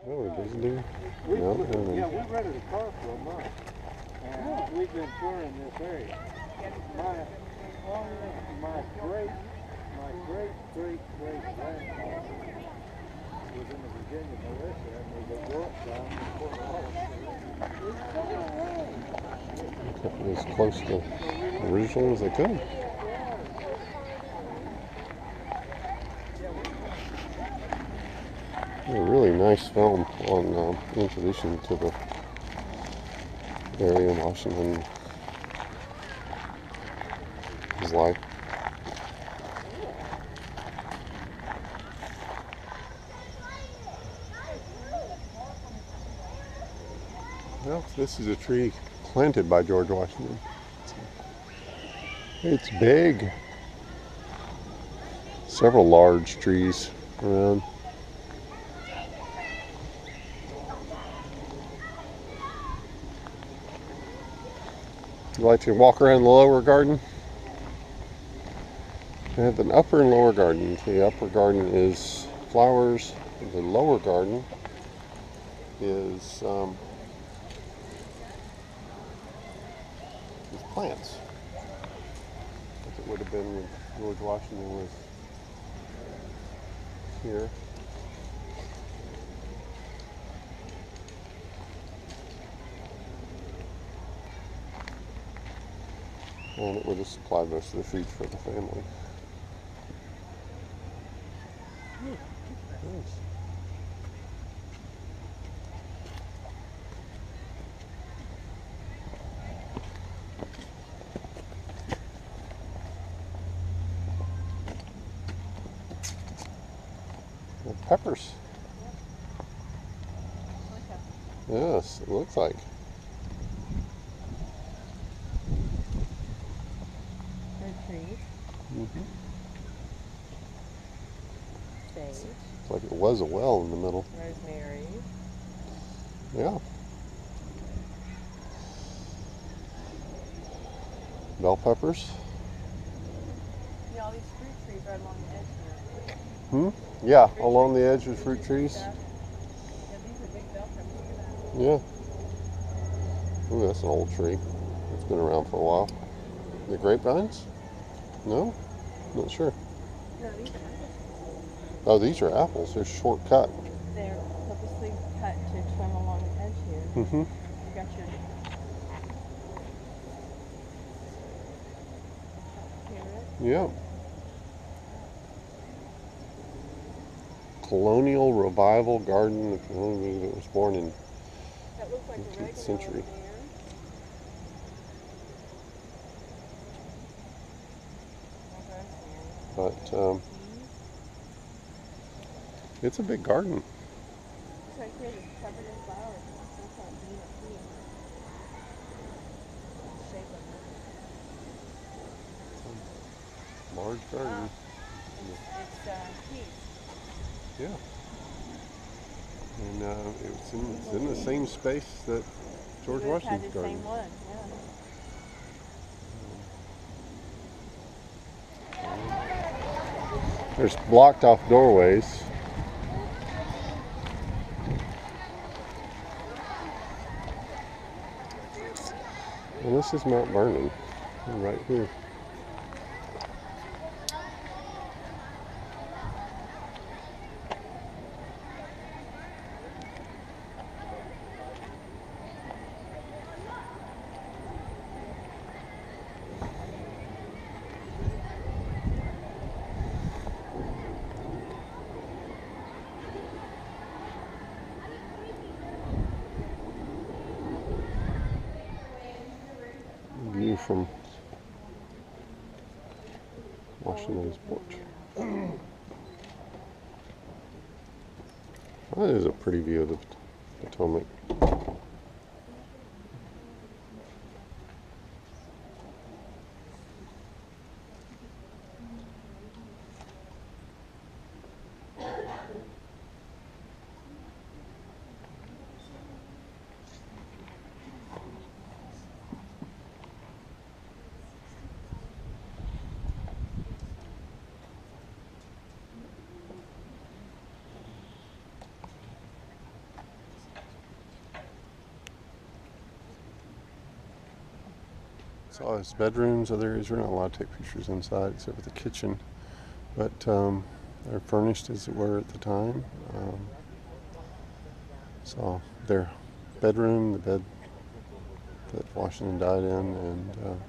Oh, visiting? Yeah, we rented a car for a month, and we've been touring this area. My great grandfather was in the Virginia militia and was at work down in Fort As close to the original as they could. A really nice film on introduction to the area in Washington, his life. Well, this is a tree planted by George Washington. It's big. Several large trees around. You like to walk around the lower garden? We have an upper and lower garden. The upper garden is flowers. The lower garden is plants. Like it would have been when George Washington was here. And it would have supplied most of the food for the family. Nice. And peppers. Yes, it looks like. Trees. Mm-hmm. Sage. It's like it was a well in the middle. Rosemary. Yeah. Bell peppers. Yeah, all these fruit trees right along the edge here. Yeah, along the edge of fruit trees. Yeah, these are big bell peppers. Yeah. Ooh, that's an old tree. It's been around for a while. The grapevines? No? Not sure. No, these are apples. Oh, these are apples. They're shortcut. They're purposely cut to trim along the edge here. Mm-hmm. You got your carrot. Yeah. Colonial Revival Garden. I believe it was born in That looks like a 18th regular century. over there. But it's a big garden. This right here is covered in flowers. Some kind of bean or pea. Shape of Large garden. It's peas. Yeah. And it's in the same space that George Washington's had the garden. same one, yeah. There's blocked off doorways. And this is Mount Vernon, right here. View from Washington's porch. That is a pretty view of the Potomac. It's all his bedrooms, other areas. We're not allowed to take pictures inside except for the kitchen. But they're furnished as it were at the time. So their bedroom, the bed that Washington died in, and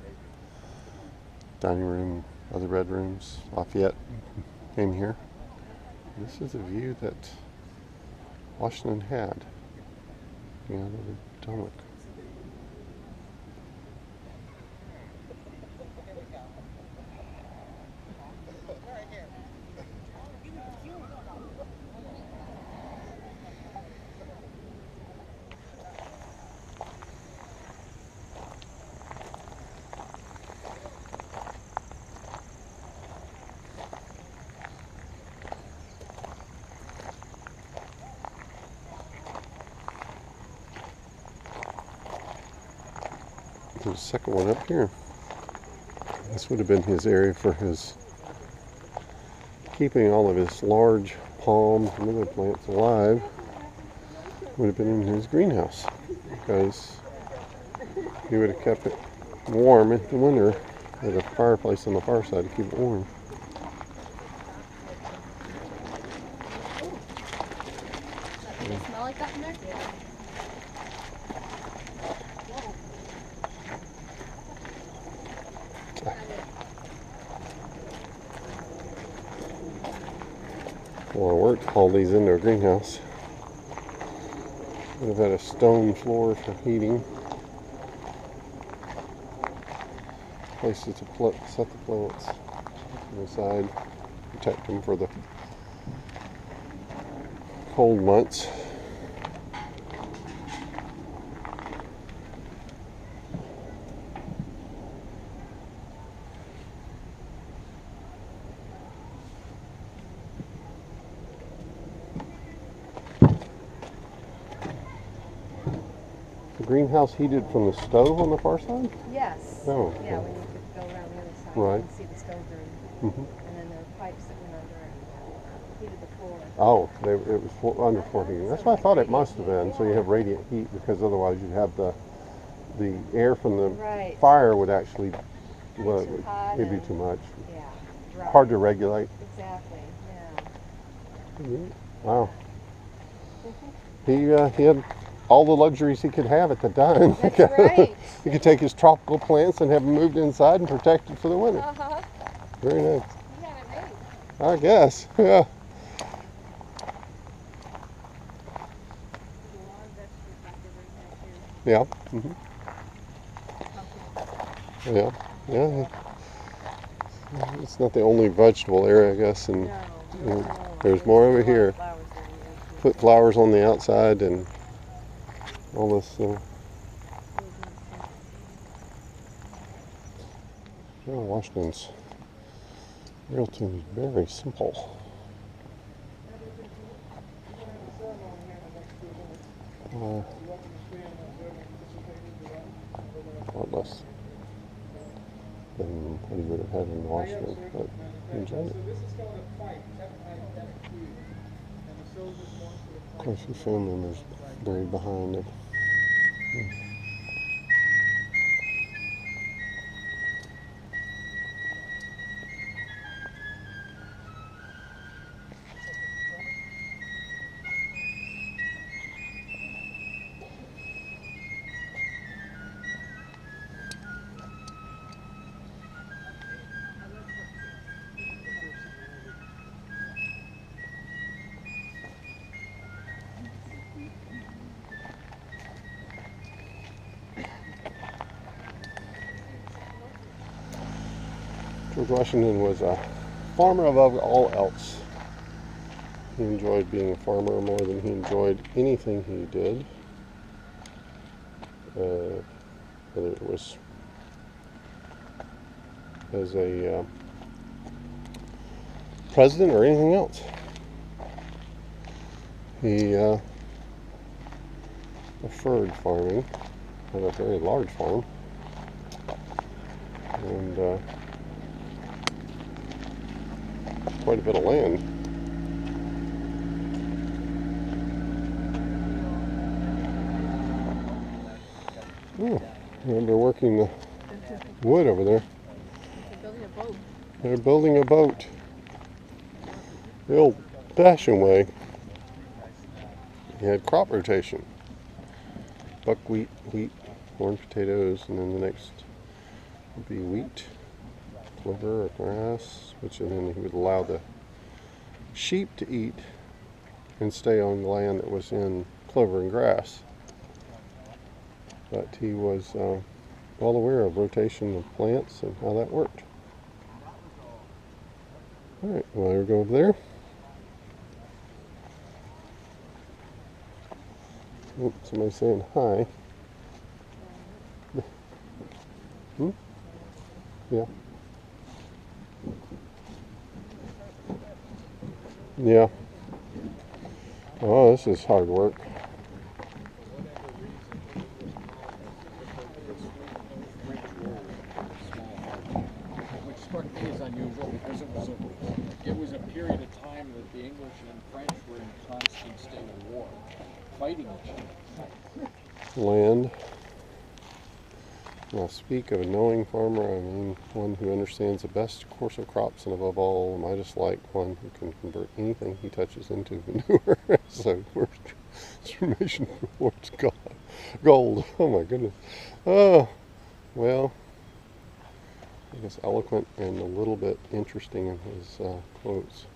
dining room, other bedrooms. Lafayette came here. This is a view that Washington had. Yeah, over the Potomac. There's a second one up here. This would have been his area for his keeping all of his large palms and other plants alive. Would have been in his greenhouse because he would have kept it warm in the winter with a fireplace on the far side to keep it warm. Does it smell like that in there? Yeah. Well, I worked to haul these into a greenhouse. Would have had a stone floor for heating. Places to set the plants on the side, protect them for the cold months. The greenhouse heated from the stove on the far side? Yes. Oh. Yeah, when you could go around the other side Right. and see the stove room. And then there were pipes that went under and heated the floor. Oh, it was underfloor heating. That's what I thought it must have been. So you have radiant heat, because otherwise you'd have the air from the Right. fire would actually, well, Too hot it'd be and- too much. Yeah. Dry. Hard to regulate. Exactly. Yeah. Wow. He had all the luxuries he could have at the time. That's right. He could take his tropical plants and have them moved inside and protected for the winter. Uh-huh. Very nice. You have it made. I guess. Yeah. Yeah. Yeah. Yeah. It's not the only vegetable area, I guess, and there's more over here. Put flowers on the outside and all this. Washington's realty is very simple. A lot less than what he would have had in Washington, but he enjoyed it. Of course, his family members buried behind him. George Washington was a farmer above all else. He enjoyed being a farmer more than he enjoyed anything he did, whether it was as a president or anything else. He preferred farming, had a very large farm, and quite a bit of land. I remember working the wood over there. They're building a boat. They're building a boat. The old-fashioned way. You had crop rotation. Buckwheat, wheat, corn, potatoes, and then the next would be wheat, clover, or grass, which then he would allow the sheep to eat and stay on land that was in clover and grass. But he was well aware of rotation of plants and how that worked. Alright, well, we'll go over there. Oh, somebody's saying hi. Hmm? Yeah. Yeah. Oh, this is hard work. Which struck me as unusual because it was a period of time that the English and French were in constant state of war, fighting each other. Land. When I speak of a knowing farmer, I mean one who understands the best course of crops, and above all, I just like one who can convert anything he touches into manure. So, transformation towards gold. Oh my goodness. Oh, well, I guess eloquent and a little bit interesting in his quotes.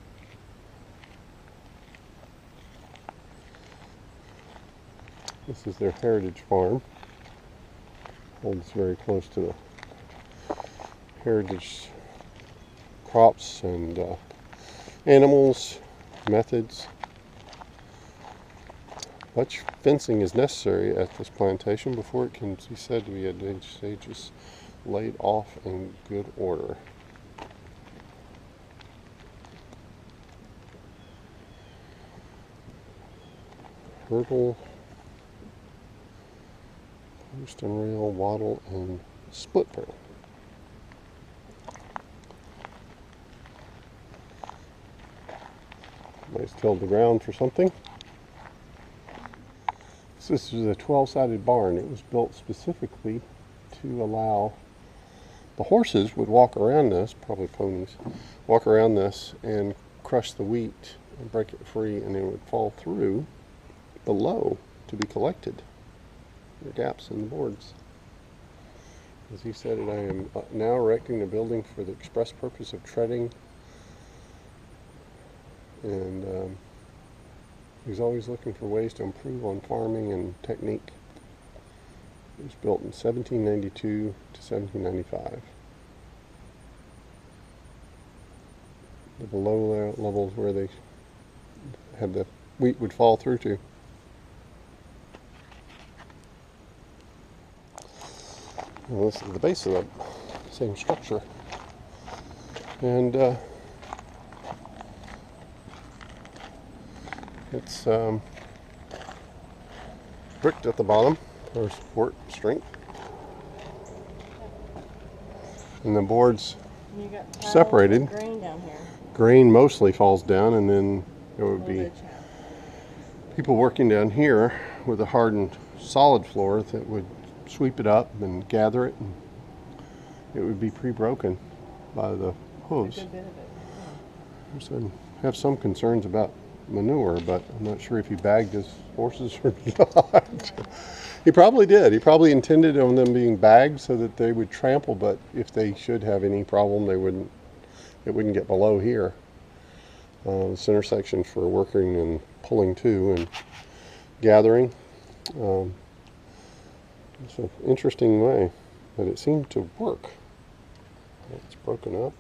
This is their heritage farm. Holds very close to the heritage crops and animals, methods. Much fencing is necessary at this plantation before it can be said to be advantageous, laid off in good order. Hurdle, post and rail, wattle, and split rail. Somebody's tilled the ground for something. This is a 12-sided barn. It was built specifically to allow the horses would walk around this, probably ponies, walk around this and crush the wheat and break it free, and it would fall through below to be collected. The gaps in the boards. As he said, I am now erecting a building for the express purpose of treading, and he's always looking for ways to improve on farming and technique. It was built in 1792 to 1795. The below levels where they had the wheat would fall through to. And this is the base of the same structure. And it's bricked at the bottom for support strength. And the boards You got piles separated. of grain down here. Grain mostly falls down, and then there would be people working down here with a hardened solid floor that would sweep it up and gather it, and it would be pre-broken by the hooves. A good bit of it. So I have some concerns about manure, but I'm not sure if he bagged his horses or not. He probably did. He probably intended on them being bagged so that they would trample, but if they should have any problem, it wouldn't get below here. This intersection for working and pulling to and gathering. It's an interesting way, but it seemed to work. It's broken up.